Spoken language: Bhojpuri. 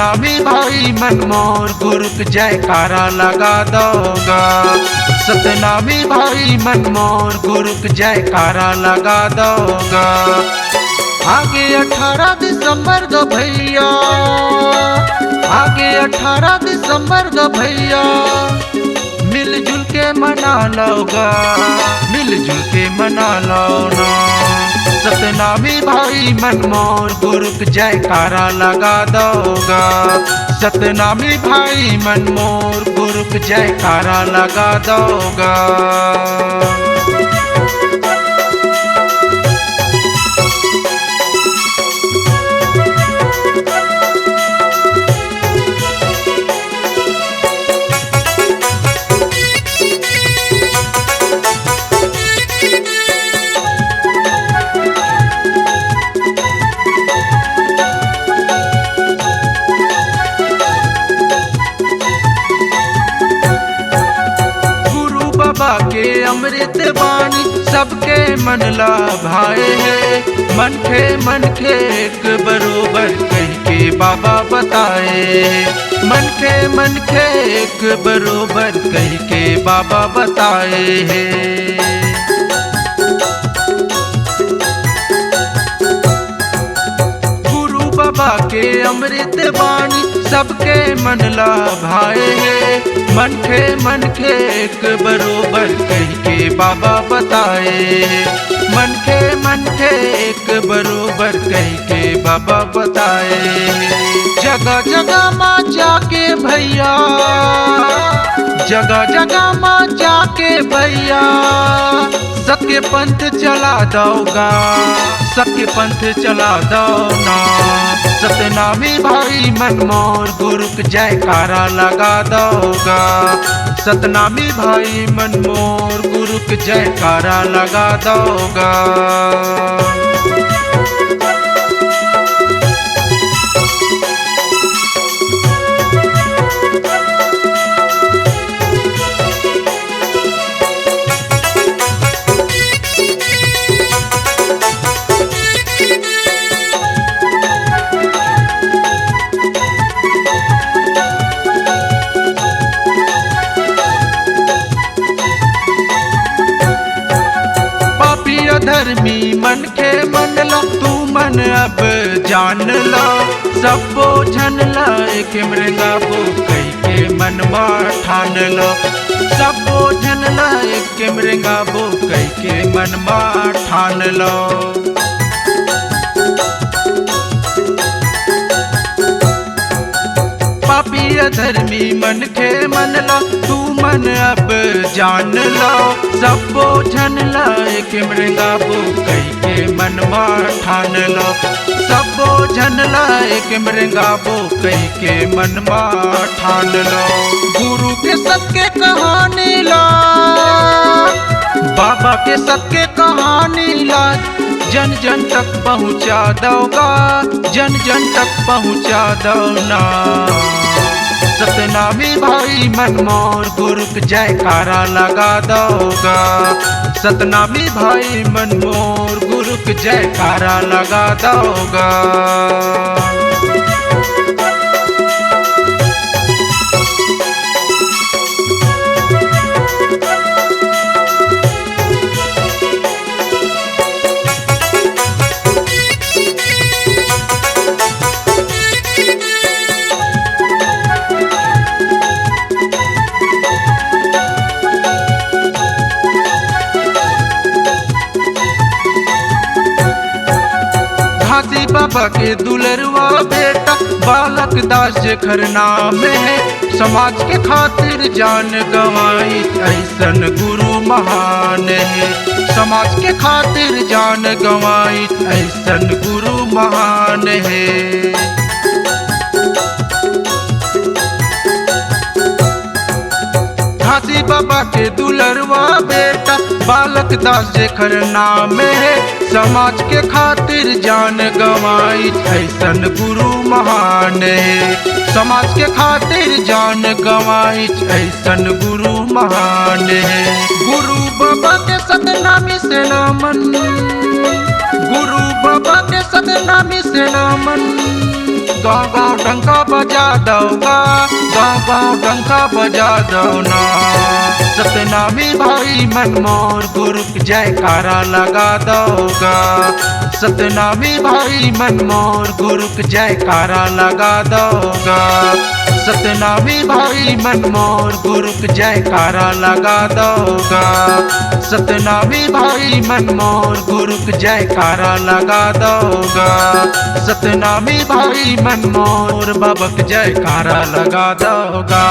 सतनामी भाई मनमोर गुरु के जयकारा लगा दोगा। सतनामी भाई मनमोर गुरु के जयकारा लगा दोगा। आगे 18 दिसंबर दो भैया, आगे 18 दिसंबर दो भैया, मिलजुल के मना लोगा, मिलजुल के मना लो ना। सतनामी भाई मनमोर गुरु के जयकारा लगा दोगा। सतनामी भाई मनमोर गुरु के जयकारा लगा दोगा। बाबा के अमृत वाणी सबके मन ला भाए है। मन के एक बरोबर कह के बाबा बताए। मन के एक बरोबर कह के बाबा बताए है। गुरु बाबा के अमृत वाणी सबके मन ला भाए है। मन के एक बरोबर कह के बाबा बताए। मन के एक बरोबर कह के बाबा बताए। जगह जगह माँ जाके भैया, जगह जगह माँ जाके भैया, सबके पंथ चला दोगा, सबके पंथ चला दो ना। सतनामी भाई मनमोर गुरु के जयकारा लगा दोगा। सतनामी भाई मनमोर गुरु के जयकारा लगा दोगा। धर्मी मन के मन ला तू मन अब जान ला। सब बोझन ला एक मृंगा बो कह के मन में ठान लो। सब बोझन ला एक मृंगा बो कह के मन में ठान लो। पापी अधर्मी मन के मन ला तू मन अब जान लो। सब बोझन ला एक मृंगा बो कह के मन में ठान लो। सब बोझन ला एक मृंगा बो कह के मन में ठान लो। गुरु के सबके कहानी ला, बाबा के सबके कहानी ला, जन जन तक पहुँचा दोगा, जन जन तक पहुँचा दो ना। सतनामी भाई मनमोर गुरु के जयकारा लगा दोगा। सतनामी भाई मनमोर गुरु के जयकारा लगा दोगा। घासी बाबा के दुलरवा बेटा बालक दास जेकर नाम है। समाज के खातिर जान गंवाई ऐसन गुरु महान है। समाज के खातिर जान गंवाई ऐसन गुरु महान है। घासी बाबा के दुलरवा बेटा बालक दास जेकर नाम है। समाज के खातिर जान गंवाई ऐसन गुरु महान है। समाज के खातिर जान गंवाई ऐसन गुरु महान है। गुरु बाबा के सतनामी से नामन, गुरु बाबा के सतनामी से नामन, गाँव गाँव डंका बजा दोगा, गाँव गाँव डंका बजा दो ना। सतनामी भाई मनमोर गुरु की जयकारा लगा दोगा, सतनामी भाई मनमोर गुरु की जयकारा लगा दोगा, सतनामी भाई मनमोर गुरु की जयकारा लगा दोगा, सतनामी भाई मनमोर गुरु की जयकारा लगा दोगा, सतनामी भाई मनमोर बाबा की जयकारा लगा दोगा।